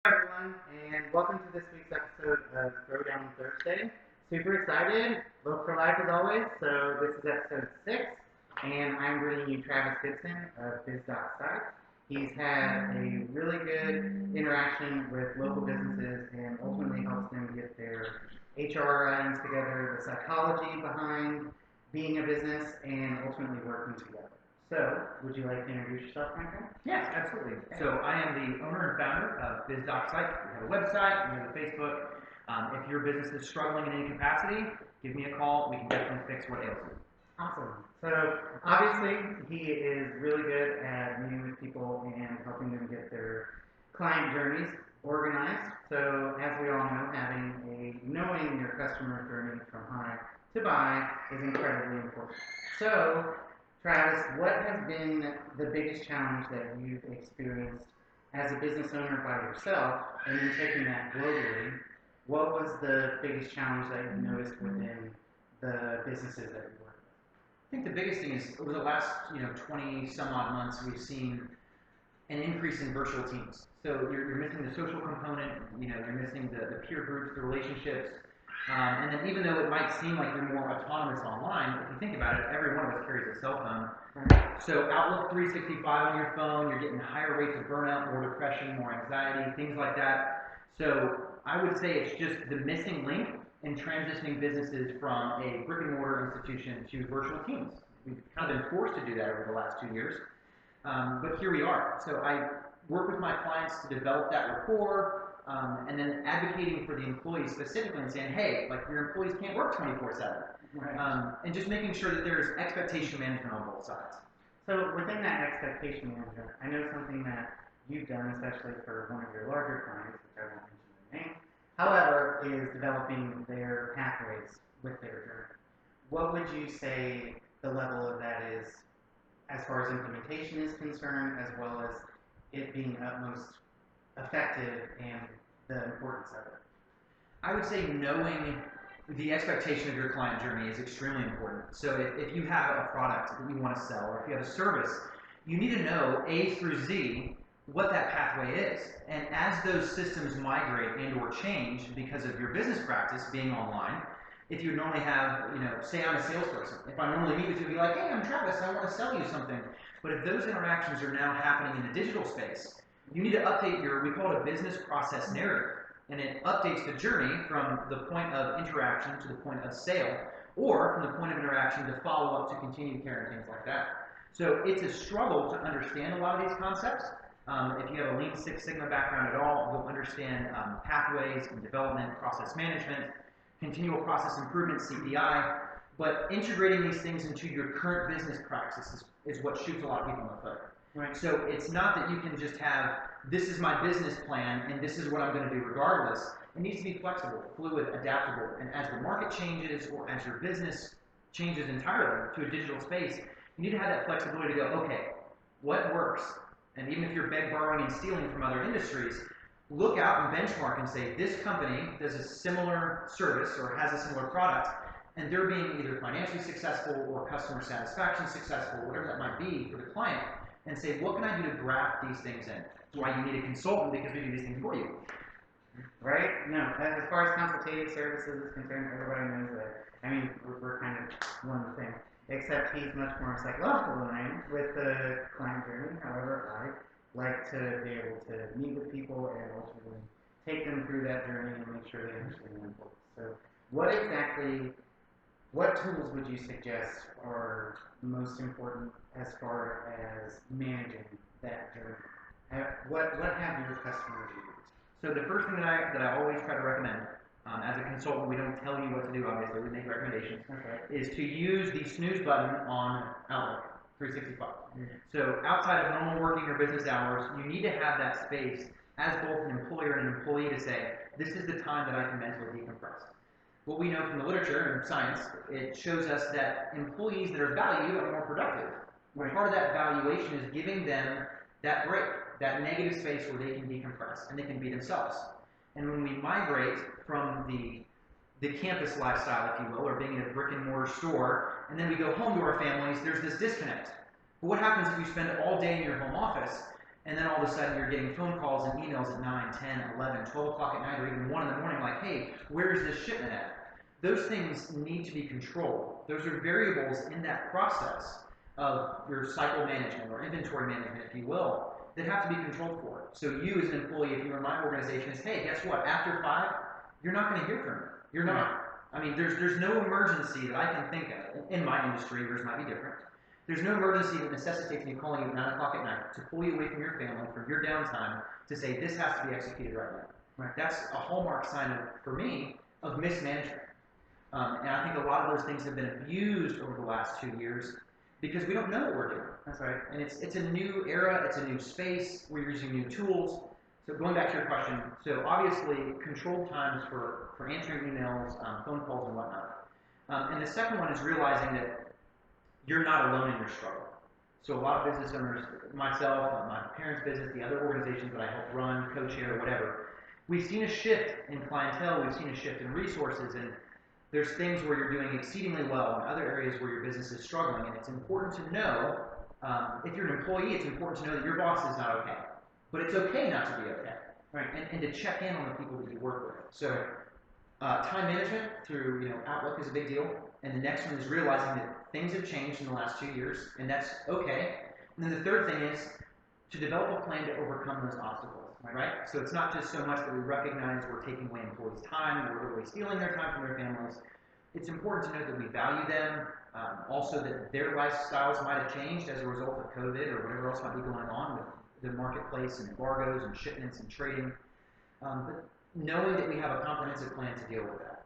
Hi everyone, and welcome to this week's episode of Throwdown Thursday. Super excited, Look for Life as always. So this is episode 6, and I'm bringing you Travis Goodson of Biz.site. He's had a really good interaction with local businesses and ultimately helps them get their HR items together, the psychology behind being a business, and ultimately working together. So, would you like to introduce yourself, Franklin? Yes, absolutely. So I am the owner and founder of Biz.site. We have a website, we have a Facebook. If your business is struggling in any capacity, give me a call. We can definitely fix what ails you. Awesome. So obviously he is really good at meeting with people and helping them get their client journeys organized. So as we all know, knowing your customer journey from high to buy is incredibly important. So Travis, what has been the biggest challenge that you've experienced as a business owner by yourself, and then taking that globally? What was the biggest challenge that you noticed within the businesses that you work I think the biggest thing is over the last 20 some odd months, we've seen an increase in virtual teams. So you're missing the social component, you're missing the peer groups, the relationships. And then even though it might seem like you're more autonomous online, if you think about it, every one of us carries a cell phone. with? So Outlook 365 on your phone, you're getting higher rates of burnout, more depression, more anxiety, things like that. So I would say it's just the missing link in transitioning businesses from a brick and mortar institution to virtual teams. We've kind of been forced to do that over the last 2 years. But here we are. So I work with my clients to develop that rapport, and then advocating for the employees specifically and saying, hey, like your employees can't work 24/7. Right. And just making sure that there's expectation management on both sides. So within that expectation management, I know something that you've done, especially for one of your larger clients, which I won't mention the name, however, is developing their pathways with their journey. What would you say the level of that is as far as implementation is concerned, as well as it being utmost effective and the importance of it? I would say knowing the expectation of your client journey is extremely important. So if you have a product that you want to sell, or if you have a service, you need to know A through Z what that pathway is. And as those systems migrate and or change because of your business practice being online, if you normally have, say I'm a salesperson. If I normally meet with you and be like, hey, I'm Travis, I want to sell you something. But if those interactions are now happening in the digital space, you need to update we call it a business process narrative. And it updates the journey from the point of interaction to the point of sale, or from the point of interaction to follow up to continue care and things like that. So it's a struggle to understand a lot of these concepts. If you have a Lean Six Sigma background at all, you'll understand pathways and development, process management, continual process improvement, CPI. But integrating these things into your current business practices is what shoots a lot of people in the foot. Right. So it's not that you can just have, this is my business plan and this is what I'm going to do regardless. It needs to be flexible, fluid, adaptable. And as the market changes or as your business changes entirely to a digital space, you need to have that flexibility to go, okay, what works? And even if you're borrowing and stealing from other industries, look out and benchmark and say, this company does a similar service or has a similar product, and they're being either financially successful or customer satisfaction successful, whatever that might be for the client, and say, what can I do to graft these things in? That's why you need a consultant, because we do these things for you. Right? No, as far as consultative services is concerned, everybody knows that. I mean, we're kind of one thing, except he's much more psychological than I am with the client journey. However, I like to be able to meet with people and ultimately take them through that journey and make sure they understand the importance. So, what tools would you suggest are most important as far as managing that journey? What have your customers used? So the first thing that I always try to recommend, as a consultant, we don't tell you what to do, obviously, we make recommendations, is to use the snooze button on Outlook 365. So outside of normal working or business hours, you need to have that space as both an employer and an employee to say, this is the time that I can mentally decompress. What we know from the literature and science, it shows us that employees that are valued are more productive. Right. Part of that valuation is giving them that break, that negative space where they can decompress and they can be themselves. And when we migrate from the campus lifestyle, if you will, or being in a brick and mortar store, and then we go home to our families, there's this disconnect. But what happens if you spend all day in your home office and then all of a sudden you're getting phone calls and emails at 9, 10, 11, 12 o'clock at night, or even 1 in the morning, like, hey, where's this shipment at? Those things need to be controlled. Those are variables in that process of your cycle management or inventory management, if you will, that have to be controlled for. So you as an employee, if you're in my organization, is, hey, guess what? After 5, you're not going to hear from me. You're not. I mean, there's no emergency that I can think of. In my industry, yours might be different. There's no emergency that necessitates me calling you at 9 o'clock at night to pull you away from your family, from your downtime, to say this has to be executed right now. Right. That's a hallmark sign, for me, of mismanagement. And I think a lot of those things have been abused over the last 2 years because we don't know what we're doing. That's right. And it's a new era, it's a new space, we're using new tools. So going back to your question, so obviously controlled times for answering emails, phone calls and whatnot. And the second one is realizing that you're not alone in your struggle. So a lot of business owners, myself, my parents' business, the other organizations that I help run, co-chair, whatever, we've seen a shift in clientele, we've seen a shift in resources, and there's things where you're doing exceedingly well and other areas where your business is struggling, and it's important to know, if you're an employee, it's important to know that your boss is not okay. But it's okay not to be okay. Right. And to check in on the people that you work with. So time management through Outlook is a big deal. And the next one is realizing that things have changed in the last 2 years, and that's okay. And then the third thing is to develop a plan to overcome those obstacles, right? So it's not just so much that we recognize we're taking away employees' time, we're literally stealing their time from their families. It's important to know that we value them, also that their lifestyles might have changed as a result of COVID or whatever else might be going on with the marketplace and embargoes and shipments and trading. But knowing that we have a comprehensive plan to deal with that.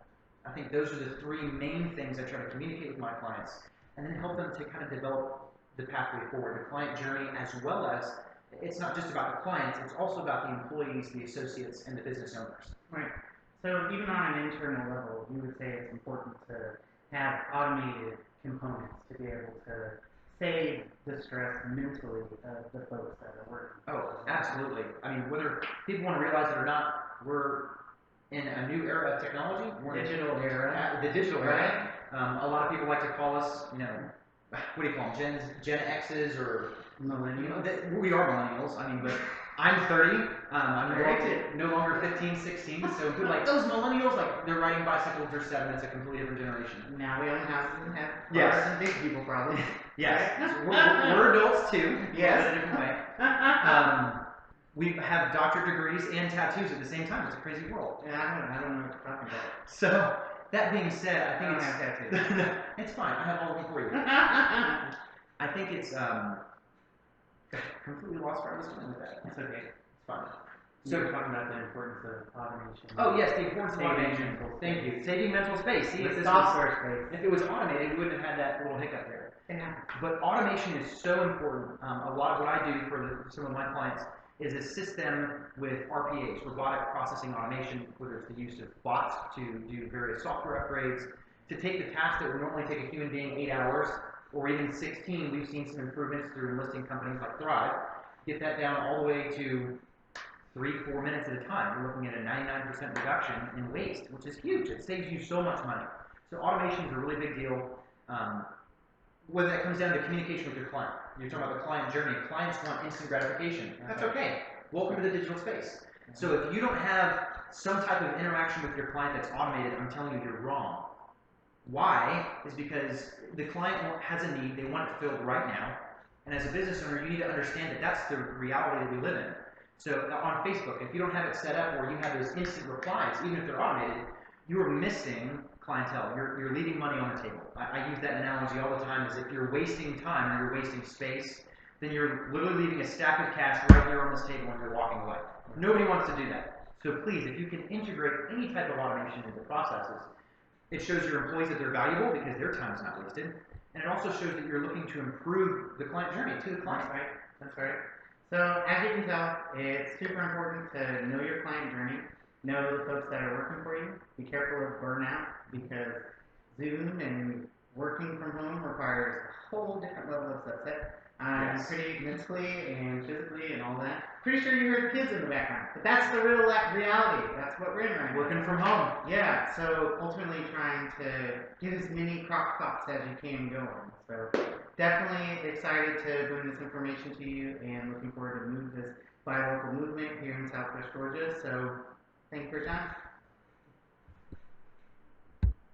I think those are the 3 main things I try to communicate with my clients and then help them to kind of develop the pathway forward, the client journey, as well as it's not just about the clients, it's also about the employees, the associates, and the business owners. Right. So even on an internal level, you would say it's important to have automated components to be able to save the stress mentally of the folks that are working. Oh, absolutely. I mean, whether people want to realize it or not, we're in a new era of technology. We're Digital era. The digital era. A lot of people like to call us, what do you call them, Gen X's or Millennials. We are millennials. I mean, but I'm 30. I'm no longer 15, 16. So people like those millennials, like they're riding bicycles, they're 7. It's a completely different generation. Now we own houses and have Yes. cars and big people probably. Yes. So we're adults too. Yes. In a different way. We have doctorate degrees and tattoos at the same time. It's a crazy world. Yeah, I don't know what you're talking about. So that being said, I I think don't have tattoos. No, it's fine. I have all of them for you. I think it's completely lost where I was going with that. It's okay. It's fine. So we're talking about the importance of automation. Oh yes, the importance of Saving automation. mental Thank space. you. Saving mental space. See, The software space. if it was automated, we wouldn't have had that little hiccup there. Yeah. But automation is so important. A lot of what I do for some of my clients is assist them with RPAs, robotic processing automation, whether it's the use of bots to do various software upgrades, to take the task that would normally take a human being 8 hours, or even 16. We've seen some improvements through enlisting companies like Thrive, get that down all the way to 3-4 minutes at a time. You're looking at a 99% reduction in waste, which is huge. It saves you so much money. So automation is a really big deal. Whether that comes down to communication with your client. You're talking about the client journey. Clients want instant gratification. That's okay. Welcome to the digital space. So if you don't have some type of interaction with your client that's automated, I'm telling you, you're wrong. Why? Is because the client has a need. They want it filled right now. And as a business owner, you need to understand that that's the reality that we live in. So on Facebook, if you don't have it set up or you have those instant replies, even if they're automated, you are missing clientele. You're leaving money on the table. I use that analogy all the time, is if you're wasting time or you're wasting space, then you're literally leaving a stack of cash right there on this table and you're walking away. Nobody wants to do that. So please, if you can integrate any type of automation into processes, it shows your employees that they're valuable because their time is not wasted. And it also shows that you're looking to improve the client journey to the client. That's right. That's right. So as you can tell, it's super important to know your client journey, know the folks that are working for you. Be careful of burnout because Zoom and working from home requires a whole different level of success. Yes. Pretty mentally and physically and all that. pretty sure you heard kids in the background, but that's the real reality. That's what we're in right now. Working from home. Yeah, so ultimately trying to get as many crock pots as you can going. So definitely excited to bring this information to you and looking forward to move this buy local movement here in Southwest Georgia. So thank you for your time.